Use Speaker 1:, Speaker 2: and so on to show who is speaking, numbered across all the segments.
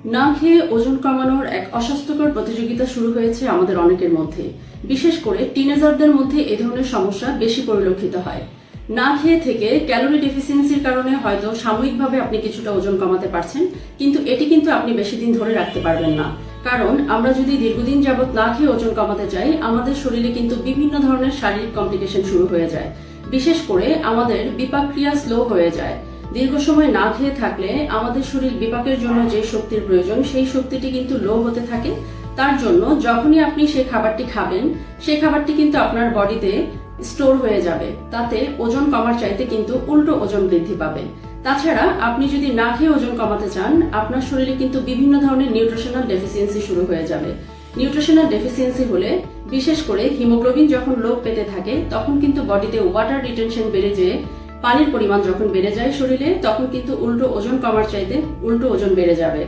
Speaker 1: না খেয়ে ওজন কমানোর এক অস্বাস্থ্যকর প্রতিযোগিতা শুরু হয়েছে আমাদের অনেকের মধ্যে। বিশেষ করে টিনেজারদের মধ্যে এ ধরনের সমস্যা বেশি পরিলক্ষিত হয়। না খেয়ে থেকে ক্যালোরি ডেফিসিয়েন্সির কারণে হয়তো সাময়িকভাবে আপনি কিছুটা ওজন কমাতে পারছেন, কিন্তু এটি কিন্তু আপনি বেশি দিন ধরে রাখতে পারবেন না। কারণ আমরা যদি দীর্ঘদিন যাবত না খেয়ে ওজন কমাতে চাই, আমাদের শরীরে কিন্তু বিভিন্ন ধরনের শারীরিক কমপ্লিকেশন শুরু হয়ে যায়। বিশেষ করে আমাদের বিপাক ক্রিয়া স্লো হয়ে যায়। দীর্ঘ সময় না খেয়ে থাকলে আমাদের শরীর বিপাকের জন্য যে শক্তির প্রয়োজন, সেই শক্তিটি কিন্তু লো হতে থাকে। তার জন্য যখনই আপনি সেই খাবারটি খাবেন, সেই খাবারটি কিন্তু আপনার বডিতে স্টোর হয়ে যাবে। তাতে ওজন কমার চাইতে কিন্তু উল্টো ওজন বৃদ্ধি পাবে। তাছাড়া আপনি যদি না খেয়ে ওজন কমাতে চান, আপনার শরীরে কিন্তু বিভিন্ন ধরনের নিউট্রিশনাল ডেফিসিয়েন্সি শুরু হয়ে যাবে। নিউট্রিশনাল ডেফিসিয়েন্সি হলে বিশেষ করে হিমোগ্লোবিন যখন লোপ পেতে থাকে, তখন কিন্তু বডিতে ওয়াটার রিটেনশন বেড়ে যেয়ে পানির পরিমাণ যখন বেড়ে যায় শরীরে, তখন কিন্তু উল্টো ওজন কমার চাইতে উল্টো ওজন বেড়ে যাবে।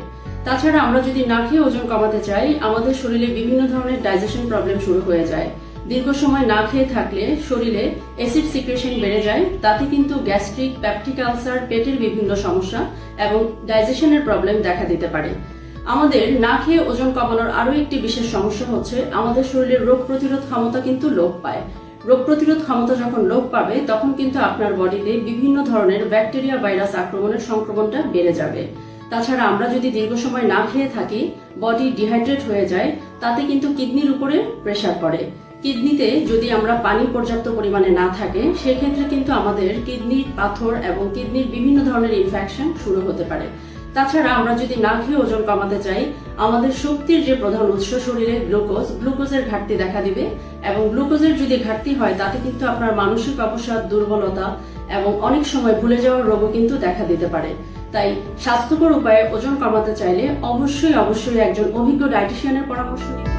Speaker 1: তাছাড়া আমরা যদি না খেয়ে ওজন কমাতে চাই, আমাদের শরীরে বিভিন্ন ধরনের ডাইজেশন প্রবলেম শুরু হয়ে যায়। দীর্ঘ সময় না খেয়ে থাকলে শরীরে অ্যাসিড সিক্রেশন বেড়ে যায়। তাতে কিন্তু গ্যাস্ট্রিক, পেপটিক আলসার, পেটের বিভিন্ন সমস্যা এবং ডাইজেশনের প্রবলেম দেখা দিতে পারে। আমাদের না খেয়ে ওজন কমানোর আরো একটি বিশেষ সমস্যা হচ্ছে, আমাদের শরীরের রোগ প্রতিরোধ ক্ষমতা কিন্তু লোপ পায়। রোগ প্রতিরোধ ক্ষমতা যখন লোপ পাবে, তখন কিন্তু আপনার বডিতে বিভিন্ন ধরনের ব্যাকটেরিয়া, ভাইরাস আক্রমণের সংক্রমণটা বেড়ে যাবে। তাছাড়া আমরা যদি দীর্ঘ সময় না খেয়ে থাকি, বডি ডিহাইড্রেট হয়ে যায়। তাতে কিন্তু কিডনির উপরে প্রেসার পড়ে। কিডনিতে যদি আমরা পানি পর্যাপ্ত পরিমাণে না থাকে, সেক্ষেত্রে কিন্তু আমাদের কিডনির পাথর এবং কিডনির বিভিন্ন ধরনের ইনফেকশন শুরু হতে পারে। তাছাড়া আমরা যদি না খেয়ে ওজন কমাতে চাই, আমাদের শক্তির যে প্রধান উৎস শরীরে গ্লুকোজের ঘাটতি দেখা দিবে। এবং গ্লুকোজের যদি ঘাটতি হয়, তাতে কিন্তু আপনার মানসিক অবসাদ, দুর্বলতা এবং অনেক সময় ভুলে যাওয়ার রোগও কিন্তু দেখা দিতে পারে। তাই স্বাস্থ্যকর উপায়ে ওজন কমাতে চাইলে অবশ্যই একজন অভিজ্ঞ ডায়েটিশিয়ানের পরামর্শ নিন।